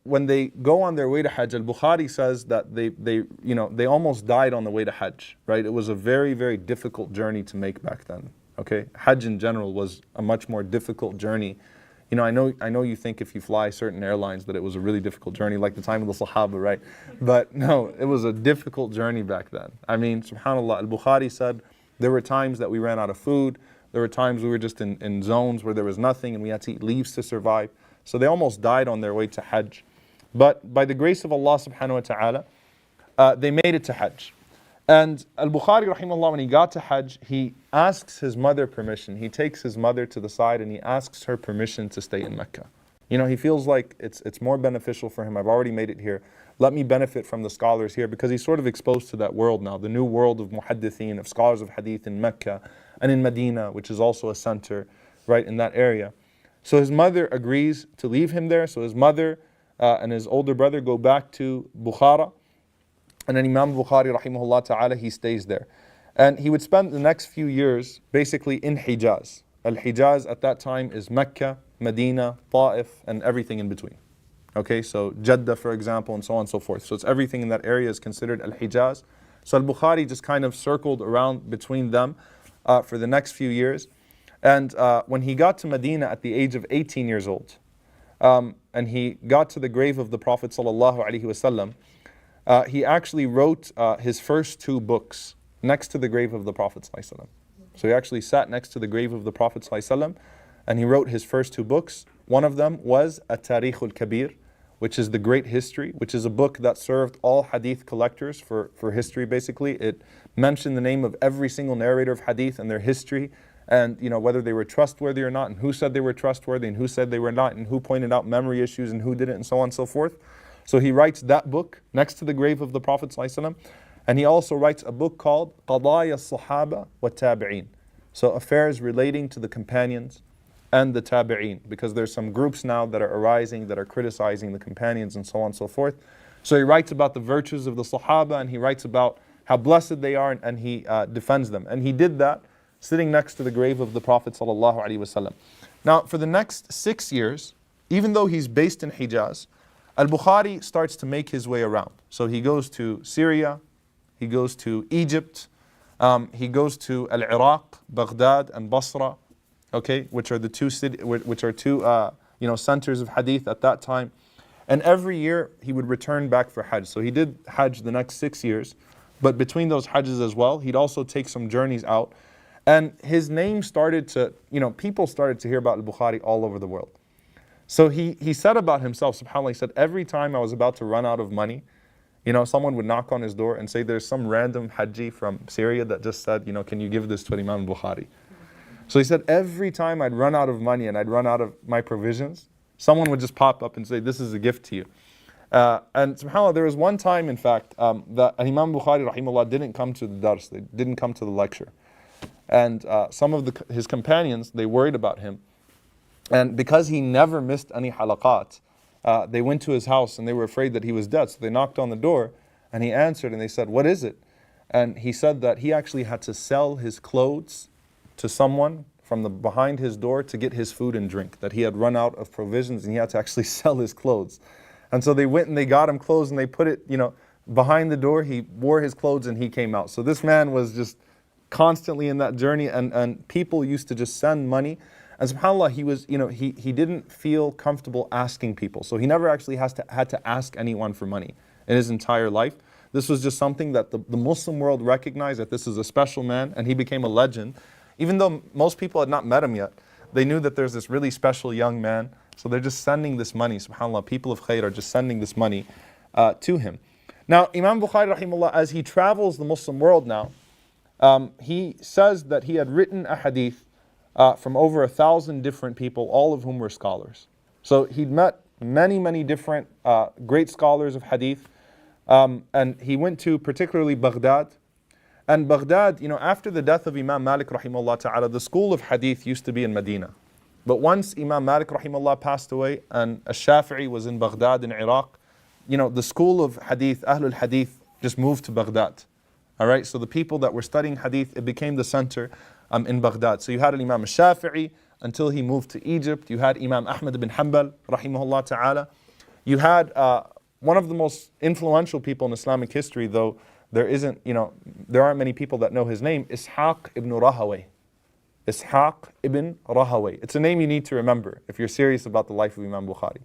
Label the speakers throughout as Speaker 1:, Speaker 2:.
Speaker 1: when they go on their way to Hajj, Al-Bukhari says that they almost died on the way to Hajj, right? It was a very, very difficult journey to make back then. Okay, Hajj in general was a much more difficult journey. I know you think if you fly certain airlines that it was a really difficult journey, like the time of the Sahaba, right? But no, it was a difficult journey back then. I mean, subhanAllah, Al-Bukhari said there were times that we ran out of food. There were times we were just in zones where there was nothing and we had to eat leaves to survive. So they almost died on their way to Hajj. But by the grace of Allah subhanahu wa ta'ala, they made it to Hajj. And Al-Bukhari rahimahullah, when he got to Hajj, he asks his mother permission. He takes his mother to the side and he asks her permission to stay in Mecca. He feels like it's more beneficial for him. I've already made it here. Let me benefit from the scholars here, because he's sort of exposed to that world now, the new world of muhaddithin, of scholars of hadith in Mecca and in Medina, which is also a center right in that area. So his mother agrees to leave him there. So his mother and his older brother go back to Bukhara. And then Imam Bukhari rahimahullah ta'ala, he stays there. And he would spend the next few years basically in Hijaz. Al-Hijaz at that time is Mecca, Medina, Ta'if, and everything in between. Okay, so Jeddah, for example, and so on and so forth. So it's everything in that area is considered Al-Hijaz. So Al-Bukhari just kind of circled around between them for the next few years. And when he got to Medina at the age of 18 years old, and he got to the grave of the Prophet sallallahu alaihi wasallam, he actually wrote his first two books next to the grave of the Prophet sallallahu alaihi wasallam. So he actually sat next to the grave of the Prophet sallallahu alaihi wasallam, and he wrote his first two books. One of them was At-Tarikh al-Kabir, which is the Great History, which is a book that served all hadith collectors for history basically. It mentioned the name of every single narrator of hadith and their history, and whether they were trustworthy or not, and who said they were trustworthy and who said they were not, and who pointed out memory issues and who didn't, and so on and so forth. So he writes that book next to the grave of the Prophet ﷺ, and he also writes a book called Qadaya al-Sahaba wa Tabi'een. So affairs relating to the companions and the Tabi'een, because there's some groups now that are arising that are criticizing the companions and so on and so forth. So he writes about the virtues of the Sahaba, and he writes about how blessed they are, and he defends them. And he did that sitting next to the grave of the Prophet ﷺ. Now, for the next 6 years, even though he's based in Hijaz, Al-Bukhari starts to make his way around. So he goes to Syria, he goes to Egypt, he goes to Al-Iraq, Baghdad, and Basra, okay, which are the two centers of hadith at that time. And every year he would return back for Hajj. So he did Hajj the next 6 years, but between those Hajjs as well, he'd also take some journeys out. And his name started to, people started to hear about Al-Bukhari all over the world. So he said about himself, subhanAllah, he said, every time I was about to run out of money, someone would knock on his door and say, there's some random Hajji from Syria that just said, can you give this to Imam Bukhari? So he said, every time I'd run out of money and I'd run out of my provisions, someone would just pop up and say, this is a gift to you. And subhanAllah, there was one time, in fact, that Imam Bukhari rahimahullah didn't come to the dars, they didn't come to the lecture. And some of his companions, they worried about him. And because he never missed any halaqat, they went to his house and they were afraid that he was dead. So they knocked on the door and he answered and they said, what is it? And he said that he actually had to sell his clothes to someone from behind his door to get his food and drink, that he had run out of provisions and he had to actually sell his clothes. And so they went and they got him clothes and they put it, behind the door. He wore his clothes and he came out. So this man was just constantly in that journey, and people used to just send money. And subhanAllah, he was, he didn't feel comfortable asking people. So he never actually had to ask anyone for money in his entire life. This was just something that the Muslim world recognized, that this is a special man, and he became a legend. Even though most people had not met him yet, they knew that there's this really special young man. So they're just sending this money. SubhanAllah, people of khair are just sending this money to him. Now, Imam Bukhari rahimahullah, as he travels the Muslim world now, he says that he had written a hadith from over 1,000 different people, all of whom were scholars. So he'd met many different great scholars of hadith, and he went to particularly Baghdad. And Baghdad, after the death of Imam Malik rahimahullah ta'ala, the school of hadith used to be in Medina. But once Imam Malik rahimahullah passed away and Ash-Shafi'i was in Baghdad in Iraq, the school of hadith, Ahlul Hadith, just moved to Baghdad. All right, so the people that were studying hadith, it became the center in Baghdad. So you had Imam Shafi'i until he moved to Egypt. You had Imam Ahmad ibn Hanbal, rahimahullah ta'ala. You had one of the most influential people in Islamic history, though there aren't many people that know his name, Ishaq ibn Rahawayh. Ishaq ibn Rahawayh. It's a name you need to remember if you're serious about the life of Imam Bukhari.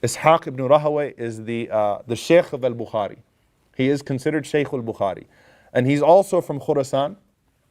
Speaker 1: Ishaq ibn Rahawayh is the Sheikh of Al-Bukhari. He is considered Shaykh al-Bukhari. And he's also from Khurasan.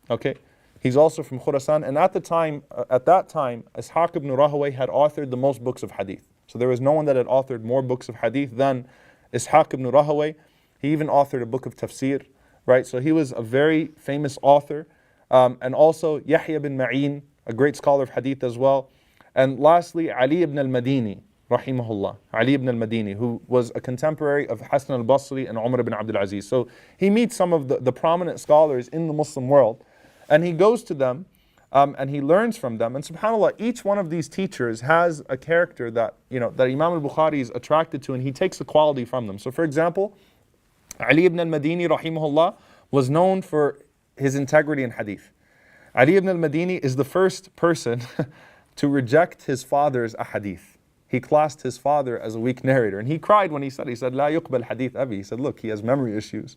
Speaker 1: Okay? He's also from Khurasan. And at that time, Ishaq ibn Rahawayh had authored the most books of hadith. So there was no one that had authored more books of hadith than Ishaq ibn Rahawayh. He even authored a book of tafsir, right? So he was a very famous author. And also Yahya bin Ma'in, a great scholar of hadith as well. And lastly, Ali ibn al-Madini, rahimahullah. Ali ibn al-Madini, who was a contemporary of Hassan al-Basri and Umar ibn Abdul Aziz. So he meets some of the prominent scholars in the Muslim world, and he goes to them, and he learns from them. And subhanAllah, each one of these teachers has a character that Imam al-Bukhari is attracted to, and he takes a quality from them. So for example, Ali ibn al-Madini, rahimahullah, was known for his integrity in hadith. Ali ibn al-Madini is the first person to reject his father's ahadith. He classed his father as a weak narrator. And he cried when he said, La yuqbal hadith abi. He said, look, he has memory issues,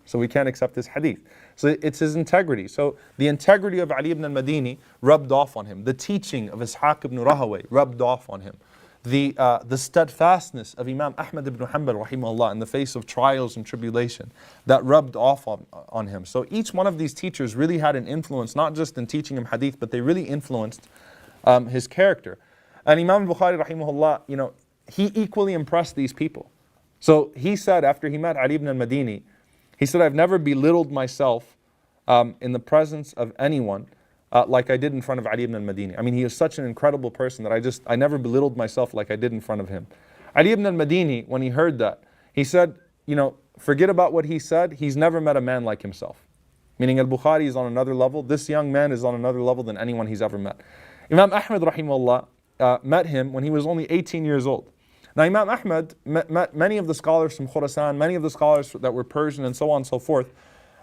Speaker 1: so we can't accept his hadith. So it's his integrity. So the integrity of Ali ibn al-Madini rubbed off on him. The teaching of Ishaq ibn Rahawayh rubbed off on him. The steadfastness of Imam Ahmad ibn Hanbal rahimahullah in the face of trials and tribulation, that rubbed off on him. So each one of these teachers really had an influence, not just in teaching him hadith, but they really influenced his character. And Imam Bukhari rahimahullah, he equally impressed these people. So he said, after he met Ali ibn al-Madini, he said, I've never belittled myself in the presence of anyone like I did in front of Ali ibn al-Madini. I mean, he is such an incredible person that I never belittled myself like I did in front of him. Ali ibn al-Madini, when he heard that, he said, forget about what he said, he's never met a man like himself. Meaning Al-Bukhari is on another level. This young man is on another level than anyone he's ever met. Imam Ahmad rahimahullah met him when he was only 18 years old. Now Imam Ahmad met many of the scholars from Khurasan, many of the scholars that were Persian and so on and so forth.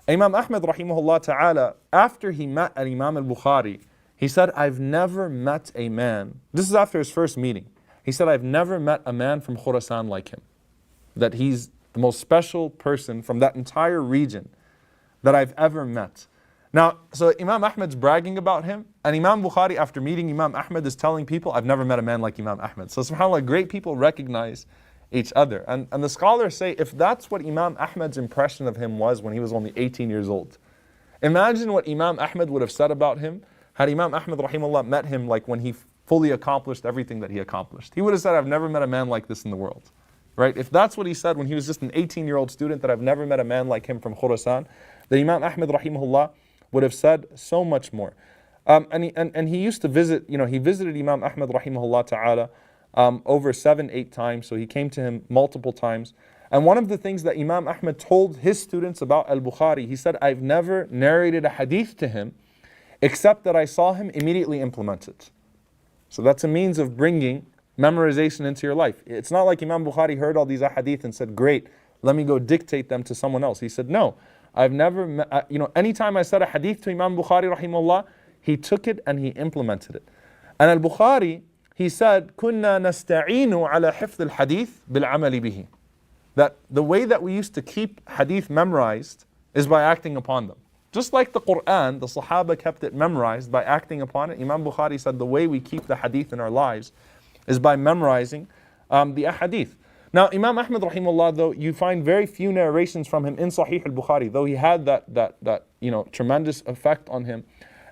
Speaker 1: Imam Ahmad rahimahullah ta'ala, after he met Imam al-Bukhari, he said, I've never met a man, this is after his first meeting, he said, I've never met a man from Khurasan like him. That he's the most special person from that entire region that I've ever met. Now, so Imam Ahmad's bragging about him, and Imam Bukhari, after meeting Imam Ahmad, is telling people, I've never met a man like Imam Ahmad. So subhanAllah, great people recognize each other. And the scholars say, if that's what Imam Ahmad's impression of him was when he was only 18 years old, imagine what Imam Ahmad would have said about him had Imam Ahmad rahimahullah met him like when he fully accomplished everything that he accomplished. He would have said, I've never met a man like this in the world. Right? If that's what he said when he was just an 18-year-old student, that I've never met a man like him from Khurasan, then Imam Ahmad rahimahullah would have said so much more. And he used to visit, he visited Imam Ahmad rahimahullah ta'ala over 7-8 times, so he came to him multiple times. And one of the things that Imam Ahmad told his students about Al-Bukhari, he said, I've never narrated a hadith to him except that I saw him immediately implement it. So that's a means of bringing memorization into your life. It's not like Imam Bukhari heard all these ahadith and said, great, let me go dictate them to someone else. He said, no, I've never, anytime I said a hadith to Imam Bukhari rahimahullah, he took it and he implemented it. And Al-Bukhari, he said, كُنَّا نَسْتَعِينُ عَلَى حِفْظِ الْحَدِيثِ بِالْعَمَلِ بِهِ. That the way that we used to keep hadith memorized is by acting upon them. Just like the Quran, the Sahaba kept it memorized by acting upon it. Imam Bukhari said the way we keep the hadith in our lives is by memorizing the ahadith. Now, Imam Ahmad rahimahullah, though, you find very few narrations from him in Sahih al-Bukhari, though he had that tremendous effect on him.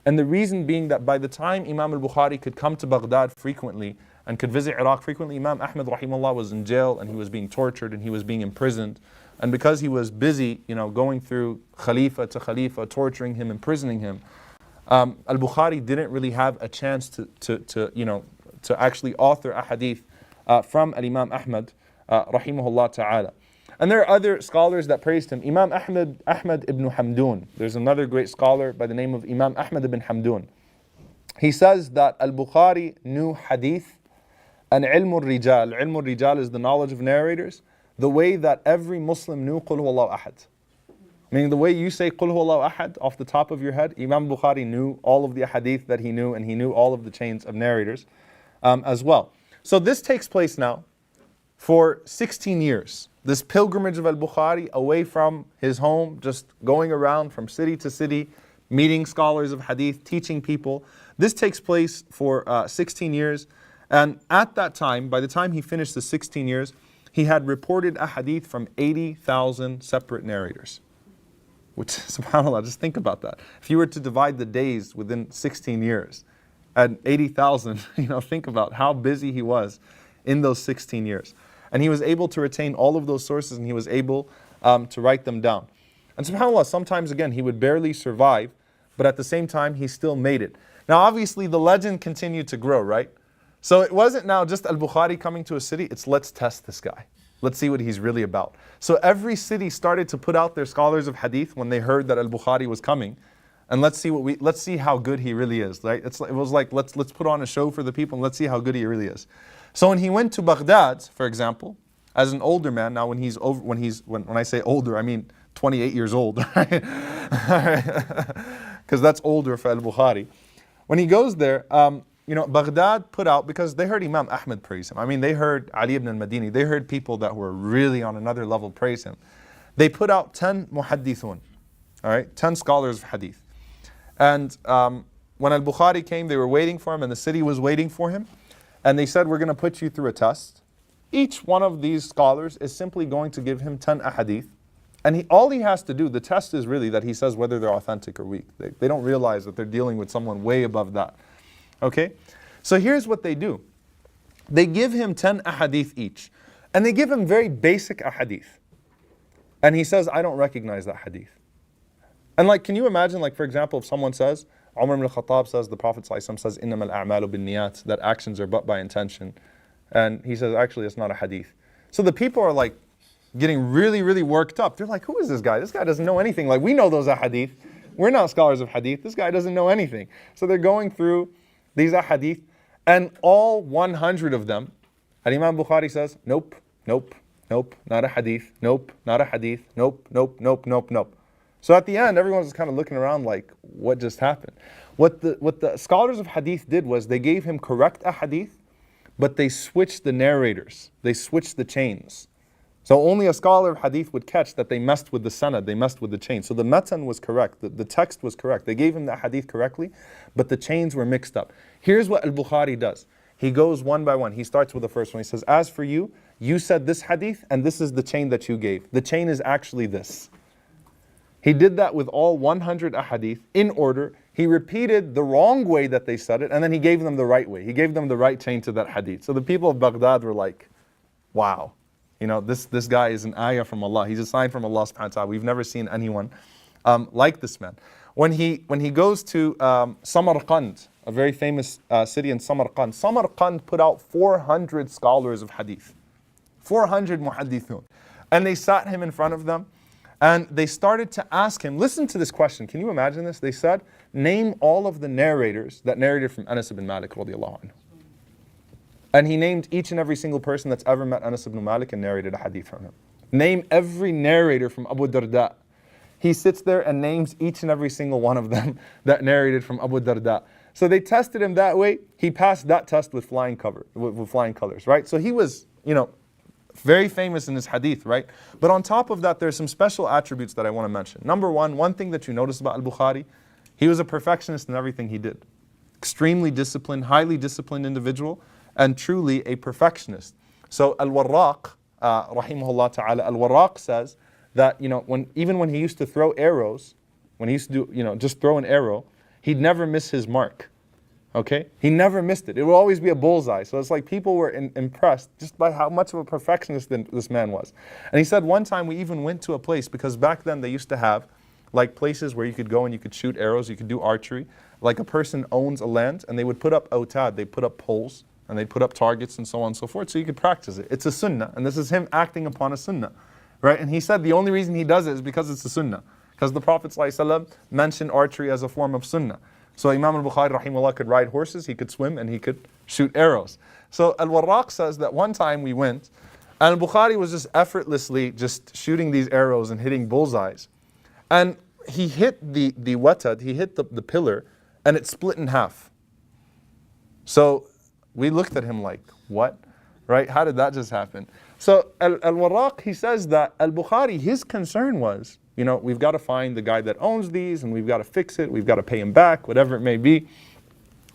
Speaker 1: And the reason being that by the time Imam al-Bukhari could come to Baghdad frequently and could visit Iraq frequently, Imam Ahmad rahimahullah was in jail and he was being tortured and he was being imprisoned. And because he was busy, going through Khalifa to Khalifa, torturing him, imprisoning him, al-Bukhari didn't really have a chance to actually author a hadith from al-Imam Ahmad rahimahullah ta'ala. And there are other scholars that praised him. Imam Ahmad ibn Hamdun. There's another great scholar by the name of Imam Ahmad ibn Hamdun. He says that Al-Bukhari knew hadith and ilm al-rijal. Ilm al-rijal is the knowledge of narrators, the way that every Muslim knew Qul Huwallahu Ahad. Meaning the way you say Qul Huwallahu Ahad off the top of your head, Imam Bukhari knew all of the hadith that he knew, and he knew all of the chains of narrators as well. So this takes place now for 16 years. This pilgrimage of Al-Bukhari away from his home, just going around from city to city, meeting scholars of hadith, teaching people. This takes place for 16 years. And at that time, by the time he finished the 16 years, he had reported a hadith from 80,000 separate narrators. Which, subhanAllah, just think about that. If you were to divide the days within 16 years at 80,000, think about how busy he was in those 16 years. And he was able to retain all of those sources, and he was able to write them down. And subhanAllah, sometimes again, he would barely survive, but at the same time, he still made it. Now obviously the legend continued to grow, right? So it wasn't now just Al-Bukhari coming to a city, it's let's test this guy. Let's see what he's really about. So every city started to put out their scholars of hadith when they heard that Al-Bukhari was coming. And let's see how good he really is, right? It was like, let's put on a show for the people and let's see how good he really is. So when he went to Baghdad, for example, as an older man, now when I say older, I mean 28 years old, right? Because that's older for Al-Bukhari. When he goes there, Baghdad put out, because they heard Imam Ahmed praise him. I mean, they heard Ali ibn al-Madini. They heard people that were really on another level praise him. They put out 10 muhaddithun, all right, 10 scholars of hadith. And when Al-Bukhari came, they were waiting for him, and the city was waiting for him. And they said, we're going to put you through a test. Each one of these scholars is simply going to give him 10 ahadith. And all he has to do, the test is really that he says whether they're authentic or weak. They don't realize that they're dealing with someone way above that. Okay? So here's what they do. They give him 10 ahadith each. And they give him very basic ahadith. And he says, I don't recognize that hadith. And can you imagine, for example, if someone says, Umar ibn al-Khattab says, the Prophet ﷺ says, إِنَّمَا الْأَعْمَالُ بِالنِّيَّاتِ, that actions are but by intention. And he says, actually, it's not a hadith. So the people are getting really, really worked up. They're like, who is this guy? This guy doesn't know anything. We know those ahadith. We're not scholars of hadith. This guy doesn't know anything. So they're going through these ahadith, and all 100 of them, and Imam Bukhari says, nope, nope, nope, not a hadith, nope, not a hadith, nope, nope, nope, nope, nope. So at the end, everyone's kind of looking around like, what just happened? What the scholars of hadith did was they gave him correct ahadith, but they switched the narrators. They switched the chains. So only a scholar of hadith would catch that they messed with the sanad, they messed with the chain. So the matan was correct, the text was correct. They gave him the hadith correctly, but the chains were mixed up. Here's what Al-Bukhari does. He goes one by one. He starts with the first one. He says, as for you, you said this hadith, and this is the chain that you gave. The chain is actually this. He did that with all 100 ahadith in order. He repeated the wrong way that they said it, and then he gave them the right way. He gave them the right chain to that hadith. So the people of Baghdad were like, wow, this guy is an ayah from Allah. He's a sign from Allah subhanahu wa ta'ala. We've never seen anyone like this man. When he goes to Samarkand, a very famous city in Samarkand, Samarkand put out 400 scholars of hadith. 400 muhaddithun. And they sat him in front of them, and they started to ask him, listen to this question. Can you imagine this? They said, name all of the narrators that narrated from Anas ibn Malik radiallahu anhu. And he named each and every single person that's ever met Anas ibn Malik and narrated a hadith from him. Name every narrator from Abu Darda. He sits there and names each and every single one of them that narrated from Abu Darda. So they tested him that way. He passed that test with flying colors, right? So he was, very famous in his hadith, right? But on top of that, there's some special attributes that I want to mention. Number one thing that you notice about Al-Bukhari, he was a perfectionist in everything he did. Extremely disciplined, highly disciplined individual, and truly a perfectionist. So Al-Warraq, rahimahullah ta'ala, Al-Warraq says that, even when he used to throw arrows, when he used to do, just throw an arrow, he'd never miss his mark. Okay? He never missed it. It would always be a bullseye. So it's like people were impressed just by how much of a perfectionist this man was. And he said one time we even went to a place, because back then they used to have places where you could go and you could shoot arrows, you could do archery. Like a person owns a land, and they would put up autad, they put up poles, and they'd put up targets and so on and so forth, so you could practice it. It's a sunnah, and this is him acting upon a sunnah. Right? And he said the only reason he does it is because it's a sunnah. Because the Prophet ﷺ mentioned archery as a form of sunnah. So Imam al-Bukhari rahimahullah could ride horses, he could swim, and he could shoot arrows. So Al-Warraq says that one time we went, and Al-Bukhari was just effortlessly just shooting these arrows and hitting bullseyes. And he hit the watad, he hit the pillar, and it split in half. So we looked at him like, what? right? How did that just happen? So Al-Warraq, he says that Al-Bukhari, his concern was, we've got to find the guy that owns these and we've got to fix it, we've got to pay him back, whatever it may be.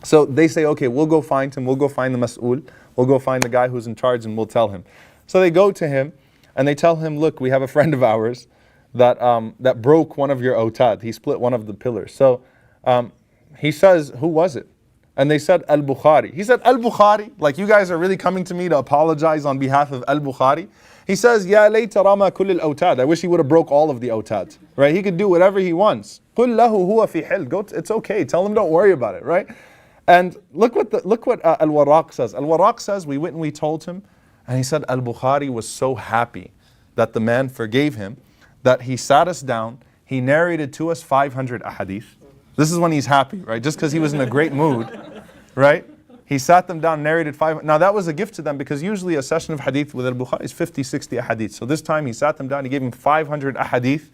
Speaker 1: So they say, okay, we'll go find him, we'll go find the mas'ul, we'll go find the guy who's in charge and we'll tell him. So they go to him and they tell him, look, we have a friend of ours that broke one of your otad, he split one of the pillars. So he says, who was it? And they said, Al-Bukhari. He said, Al-Bukhari? Like, you guys are really coming to me to apologize on behalf of Al-Bukhari? He says, Ya layta rama kull al-awtad. I wish he would have broke all of the awtad, right? He could do whatever he wants. Qul lahu huwa fi hil. It's okay. Tell him don't worry about it, right? And look what Al-Warraq says. Al-Warraq says, we went and we told him, and he said, Al-Bukhari was so happy that the man forgave him, that he sat us down, he narrated to us 500 ahadith. This is when he's happy, right? Just because he was in a great mood, right? He sat them down, narrated 500. Now that was a gift to them because usually a session of hadith with Al-Bukhari is 50, 60 ahadith. So this time he sat them down, he gave him 500 ahadith,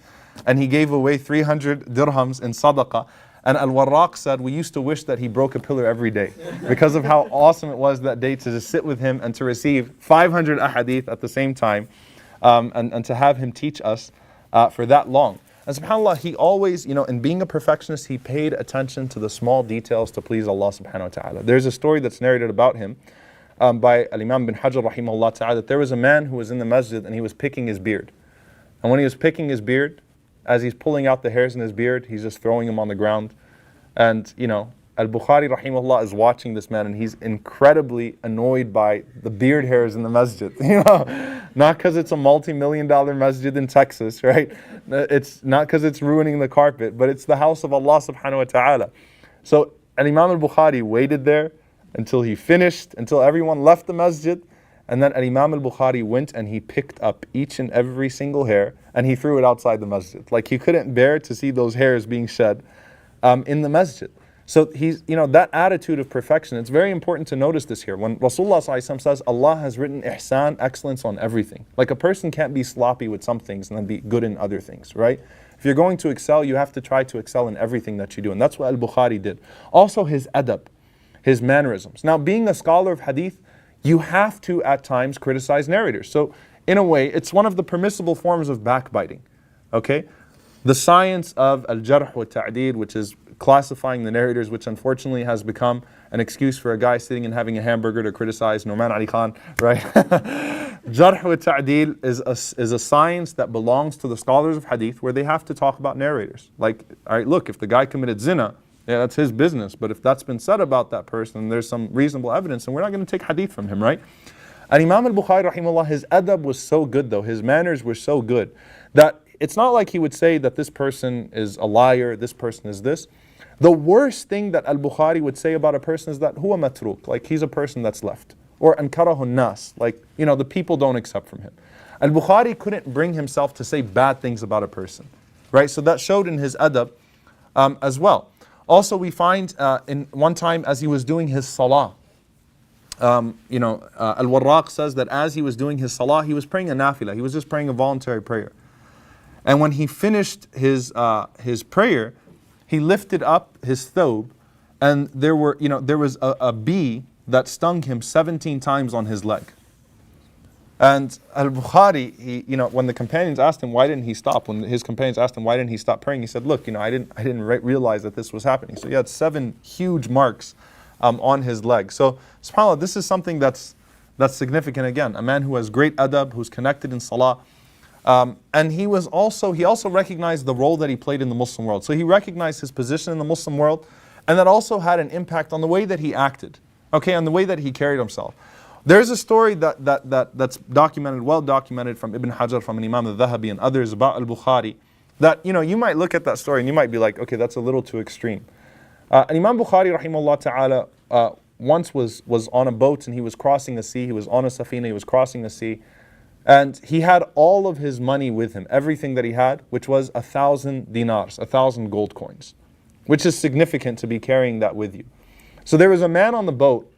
Speaker 1: and he gave away 300 dirhams in sadaqah. And Al-Warraq said, we used to wish that he broke a pillar every day because of how awesome it was that day to just sit with him and to receive 500 ahadith at the same time, and to have him teach us for that long. And subhanAllah, he always, in being a perfectionist, he paid attention to the small details to please Allah subhanahu wa ta'ala. There's a story that's narrated about him by Al-Imam bin Hajar rahimahullah ta'ala, that there was a man who was in the masjid and he was picking his beard. And when he was picking his beard, as he's pulling out the hairs in his beard, he's just throwing them on the ground. And, Al-Bukhari rahimahullah is watching this man and he's incredibly annoyed by the beard hairs in the masjid. Not because it's a multi-million-dollar masjid in Texas, right? It's not because it's ruining the carpet, but it's the house of Allah subhanahu wa ta'ala. So Imam al-Bukhari waited there until he finished, until everyone left the masjid, and then Imam al-Bukhari went and he picked up each and every single hair and he threw it outside the masjid. Like he couldn't bear to see those hairs being shed in the masjid. So he's, that attitude of perfection, it's very important to notice this here. When Rasulullah ﷺ says, Allah has written ihsan, excellence on everything. Like a person can't be sloppy with some things and then be good in other things, right? If you're going to excel, you have to try to excel in everything that you do. And that's what Al-Bukhari did. Also his adab, his mannerisms. Now being a scholar of hadith, you have to at times criticize narrators. So in a way, it's one of the permissible forms of backbiting, okay? The science of al-jarh wa ta'deel, which is classifying the narrators, which unfortunately has become an excuse for a guy sitting and having a hamburger to criticize Nu'man Ali Khan, right? Jarh wa ta'deel is a science that belongs to the scholars of hadith where they have to talk about narrators. Like, all right, look, if the guy committed zina, yeah, that's his business. But if that's been said about that person, there's some reasonable evidence, and we're not going to take hadith from him, right? And Imam al-Bukhari, rahimahullah, his adab was so good though, his manners were so good, that it's not like he would say that this person is a liar, this person is this. The worst thing that Al-Bukhari would say about a person is that huwa matruk, like he's a person that's left. Or ankarahu nas, like, the people don't accept from him. Al-Bukhari couldn't bring himself to say bad things about a person, right? So that showed in his adab as well. Also, we find in one time as he was doing his salah, Al-Warraq says that as he was doing his salah, he was praying a nafilah. He was just praying a voluntary prayer. And when he finished his prayer, he lifted up his thobe, and there was a bee that stung him 17 times on his leg. And Al-Bukhari, when the companions asked him why didn't he stop, when his companions asked him why didn't he stop praying, he said, look, I didn't realize that this was happening. So he had 7 huge marks on his leg. So subhanAllah, this is something that's significant again. A man who has great adab, who's connected in salah. And he also recognized the role that he played in the Muslim world. So he recognized his position in the Muslim world, and that also had an impact on the way that he acted, okay, on the way that he carried himself. There's a story that's well documented from Ibn Hajar, from an Imam al-Dhahabi and others about Al-Bukhari, that you might look at that story and you might be like, okay, that's a little too extreme. And Imam Bukhari rahimahullah ta'ala once was on a boat and he was crossing a sea, he was on a safina, he was crossing a sea, and he had all of his money with him, everything that he had, which was 1,000 dinars, 1,000 gold coins, which is significant to be carrying that with you. So there was a man on the boat,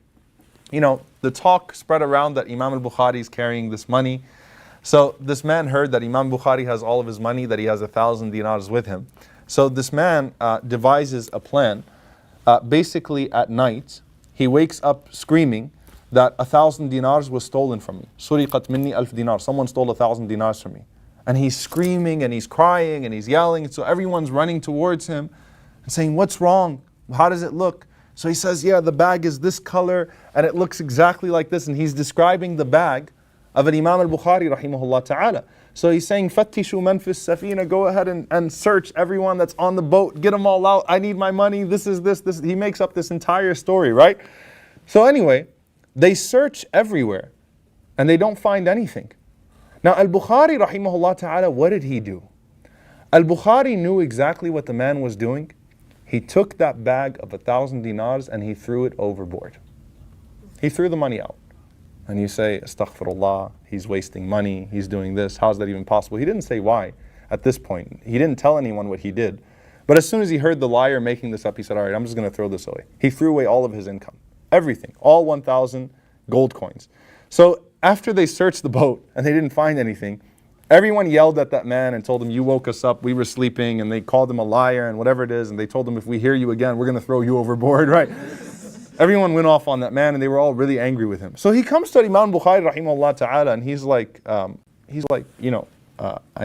Speaker 1: the talk spread around that Imam al-Bukhari is carrying this money. So this man heard that Imam Bukhari has all of his money, that he has 1,000 dinars with him. So this man devises a plan. Basically at night, he wakes up screaming that 1,000 dinars was stolen from me. Suriqat minni 1,000 dinar. Someone stole 1,000 dinars from me. And he's screaming and he's crying and he's yelling. So everyone's running towards him and saying, what's wrong? How does it look? So he says, yeah, the bag is this color and it looks exactly like this. And he's describing the bag of an Imam Al-Bukhari rahimahullah ta'ala. So he's saying, Fattishu man fis safina, go ahead and search everyone that's on the boat, get them all out, I need my money, this is this. He makes up this entire story, right? So anyway, they search everywhere and they don't find anything. Now Al-Bukhari rahimahullah ta'ala, what did he do? Al-Bukhari knew exactly what the man was doing. He took that bag of 1,000 dinars and he threw it overboard. He threw the money out. And you say, astaghfirullah, he's wasting money, he's doing this, how's that even possible? He didn't say why at this point. He didn't tell anyone what he did. But as soon as he heard the liar making this up, he said, all right, I'm just going to throw this away. He threw away all of his income, everything, all 1,000 gold coins. So after they searched the boat and they didn't find anything, everyone yelled at that man and told him, you woke us up, we were sleeping, and they called him a liar and whatever it is, and they told him, if we hear you again, we're going to throw you overboard, right? Everyone went off on that man and they were all really angry with him. So he comes to Imam Bukhari rahimahullah ta'ala and he's like, I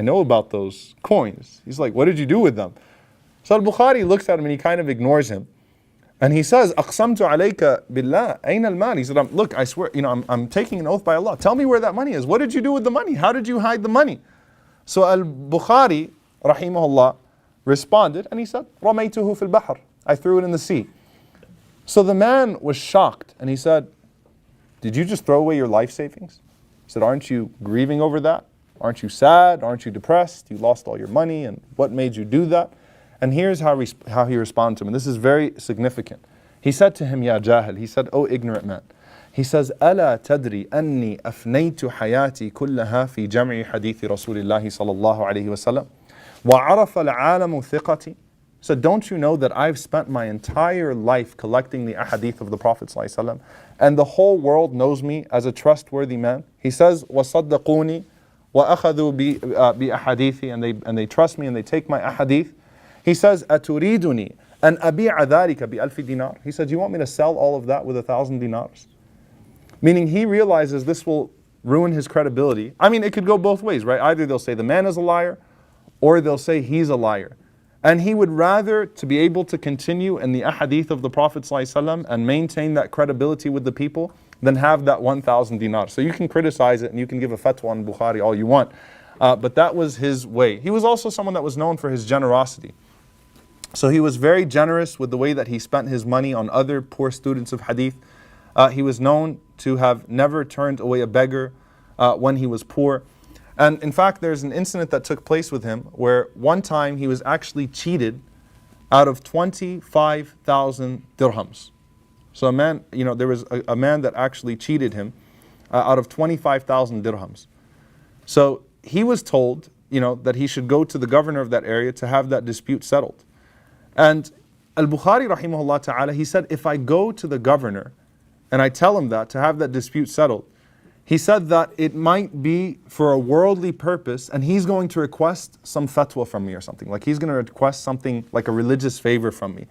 Speaker 1: know about those coins. He's like, what did you do with them? So Al-Bukhari looks at him and he kind of ignores him. And he says, Aqsamtu alayka billah, ayna al-mal? He said, look, I swear, I'm taking an oath by Allah. Tell me where that money is. What did you do with the money? How did you hide the money? So Al-Bukhari rahimahullah responded and he said, Ramaytuhu fil bahr. I threw it in the sea. So the man was shocked and he said, did you just throw away your life savings? He said, aren't you grieving over that? Aren't you sad? Aren't you depressed? You lost all your money, and what made you do that? And here's how he responded to him, and this is very significant. He said to him, Ya Jahil, he said, oh ignorant man. He says, ألا تدري أني أفنيت حياتي كلها في جمع حديث رسول الله صلى الله عليه وسلم وعرف العالم ثقتي. So don't you know that I've spent my entire life collecting the ahadith of the Prophet ﷺ, and the whole world knows me as a trustworthy man? He says, وَصَدَّقُونِي وَأَخَذُوا بِأَحَدِيثِ, and they trust me and they take my ahadith. He says, أَتُرِيدُنِي أَنْ أَبِيعَ ذَلِكَ بِأَلْفِ dinar. He said, you want me to sell all of that with 1,000 dinars? Meaning he realizes this will ruin his credibility. I mean, it could go both ways, right? Either they'll say the man is a liar, or they'll say he's a liar. And he would rather to be able to continue in the ahadith of the Prophet ﷺ and maintain that credibility with the people than have that 1,000 dinars. So you can criticize it and you can give a fatwa on Bukhari all you want. But that was his way. He was also someone that was known for his generosity. So he was very generous with the way that he spent his money on other poor students of hadith. He was known to have never turned away a beggar when he was poor. And in fact, there's an incident that took place with him where one time he was actually cheated out of 25,000 dirhams. So a man, there was a man that actually cheated him out of 25,000 dirhams. So he was told, that he should go to the governor of that area to have that dispute settled. And Al-Bukhari rahimahullah ta'ala, he said, if I go to the governor and I tell him that to have that dispute settled, he said that it might be for a worldly purpose and he's going to request some fatwa from me or something. Like he's going to request something like a religious favor from me.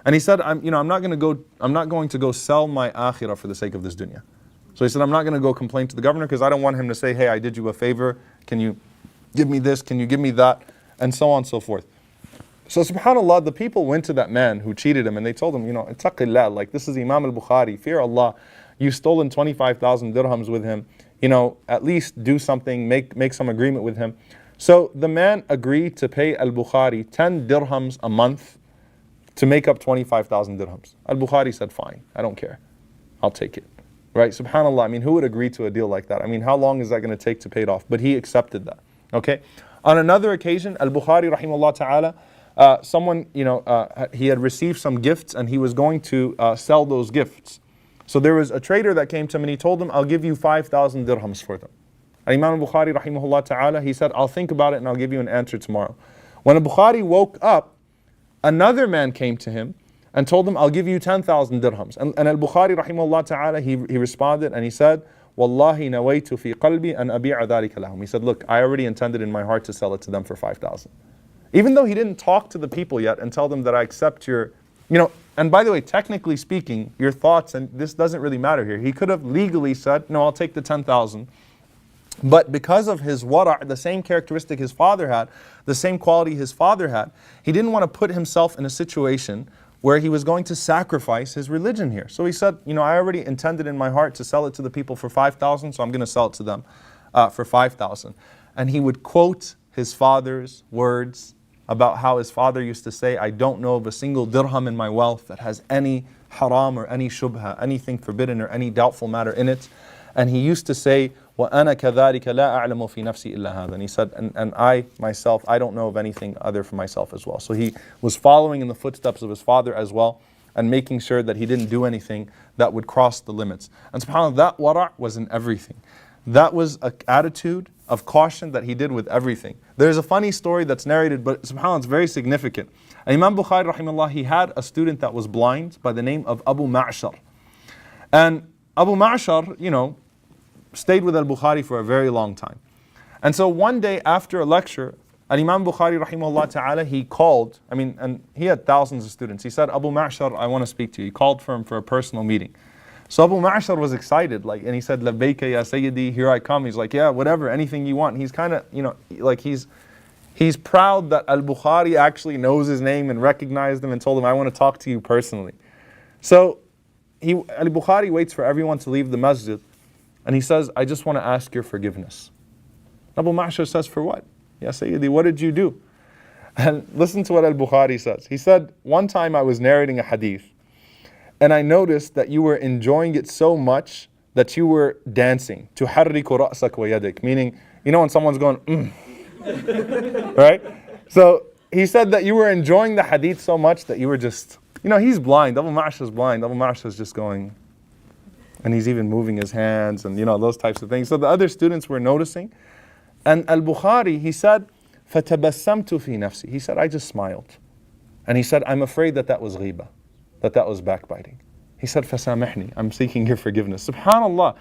Speaker 1: And he said, I'm not going to go sell my akhirah for the sake of this dunya. So he said, I'm not going to go complain to the governor because I don't want him to say, hey, I did you a favor. Can you give me this? Can you give me that? And so on and so forth. So subhanAllah, the people went to that man who cheated him and they told him, ittaqillah, like this is Imam Al-Bukhari, fear Allah. You've stolen 25,000 dirhams with him. At least do something, make some agreement with him. So the man agreed to pay Al-Bukhari 10 dirhams a month to make up 25,000 dirhams. Al-Bukhari said, fine, I don't care. I'll take it. Right? SubhanAllah, who would agree to a deal like that? How long is that going to take to pay it off? But he accepted that. Okay? On another occasion, Al-Bukhari rahimahullah ta'ala, someone, he had received some gifts and he was going to sell those gifts. So there was a trader that came to him and he told him, I'll give you 5,000 dirhams for them. And Imam Al-Bukhari rahimahullah ta'ala, he said, I'll think about it and I'll give you an answer tomorrow. When Al-Bukhari woke up, another man came to him and told him, I'll give you 10,000 dirhams. And Al-Bukhari rahimahullah ta'ala, he responded and he said, Wallahi nawaitu fi qalbi an abi'a dhalika lahum. He said, look, I already intended in my heart to sell it to them for 5,000. Even though he didn't talk to the people yet and tell them that I accept your, and by the way, technically speaking, your thoughts, and this doesn't really matter here. He could have legally said, no, I'll take the 10,000. But because of his wara', the same characteristic his father had, the same quality his father had, he didn't want to put himself in a situation where he was going to sacrifice his religion here. So he said, I already intended in my heart to sell it to the people for 5,000, so I'm going to sell it to them for 5,000. And he would quote his father's words about how his father used to say, I don't know of a single dirham in my wealth that has any haram or any shubha, anything forbidden or any doubtful matter in it. And he used to say, وَأَنَا كَذَلِكَ لَا أَعْلَمُ فِي نَفْسِي إِلَّا هَذَا. And he said, and I, myself, I don't know of anything other for myself as well. So he was following in the footsteps of his father as well, and making sure that he didn't do anything that would cross the limits. And subhanAllah, that wara' was in everything. That was an attitude of caution that he did with everything. There's a funny story that's narrated, but subhanAllah, it's very significant. Imam Bukhari, rahimahullah, he had a student that was blind by the name of Abu Ma'shar. And Abu Ma'shar, stayed with Al-Bukhari for a very long time. And so one day after a lecture, Imam Bukhari, rahimahullah ta'ala, he called, and he had thousands of students. He said, Abu Ma'shar, I want to speak to you. He called for him for a personal meeting. So Abu Ma'shar was excited, and he said, Labbayka ya Sayyidi, here I come. He's like, yeah, whatever, anything you want. He's kind of, he's proud that Al-Bukhari actually knows his name and recognized him and told him, I want to talk to you personally. So Al-Bukhari waits for everyone to leave the masjid, and he says, I just want to ask your forgiveness. Abu Ma'shar says, for what? Ya Sayyidi, what did you do? And listen to what Al-Bukhari says. He said, one time I was narrating a hadith, and I noticed that you were enjoying it so much that you were dancing. تُحَرِّكُ رَأْسَكَ وَيَدِكَ. Meaning, when someone's going, right? So he said that you were enjoying the hadith so much that you were just, he's blind. Abu Ma'shar's blind. Abu Ma'shar's just going, and he's even moving his hands and, those types of things. So the other students were noticing. And Al-Bukhari, he said, فَتَبَسَّمْتُ فِي نَفْسِي. He said, I just smiled. And he said, I'm afraid that was ghibah, that was backbiting. He said, فَسَامِحْنِي, I'm seeking your forgiveness. SubhanAllah.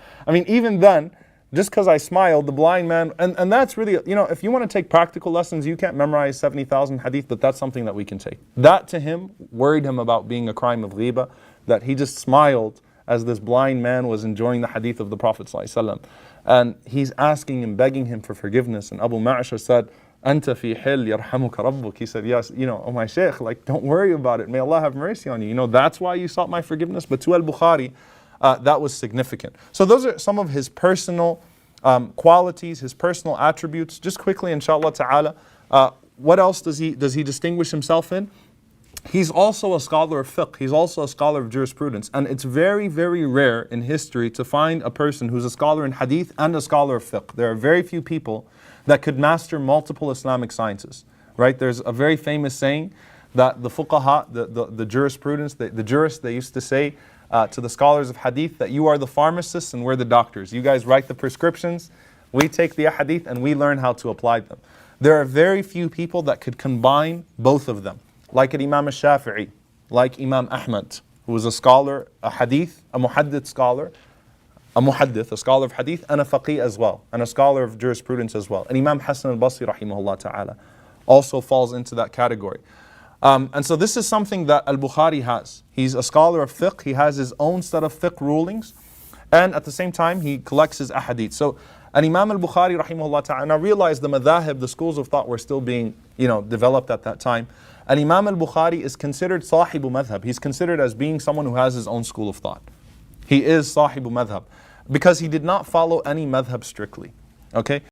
Speaker 1: Even then, just because I smiled, the blind man, and that's really, if you want to take practical lessons, you can't memorize 70,000 hadith, but that's something that we can take. That to him worried him about being a crime of ghibah, that he just smiled as this blind man was enjoying the hadith of the Prophet ﷺ. And he's asking and begging him for forgiveness. And Abu Ma'shar said, Anta fi hil yarhamuka rabbuk. He said, yes, oh my shaykh, don't worry about it. May Allah have mercy on you. That's why you sought my forgiveness. But to Al-Bukhari, that was significant. So those are some of his personal qualities, his personal attributes. Just quickly, inshallah ta'ala, what else does he distinguish himself in? He's also a scholar of fiqh. He's also a scholar of jurisprudence. And it's very, very rare in history to find a person who's a scholar in hadith and a scholar of fiqh. There are very few people that could master multiple Islamic sciences, right? There's a very famous saying that the fuqaha, the jurisprudence, the jurists, they used to say to the scholars of hadith that you are the pharmacists and we're the doctors. You guys write the prescriptions, we take the hadith and we learn how to apply them. There are very few people that could combine both of them. Like Imam al-Shafi'i, like Imam Ahmad, who was a scholar, a hadith, a muhaddith scholar, a scholar of hadith, and a faqih as well, and a scholar of jurisprudence as well. And Imam Hassan al-Basri, rahimahullah ta'ala, also falls into that category. And so this is something that Al-Bukhari has. He's a scholar of fiqh, he has his own set of fiqh rulings, and at the same time he collects his ahadith. So and Imam Al-Bukhari, rahimahullah ta'ala, and I realize the madhahib, the schools of thought were still being developed at that time. And Imam Al-Bukhari is considered sahibu madhab. He's considered as being someone who has his own school of thought. He is sahibu madhab because he did not follow any madhab strictly. Okay?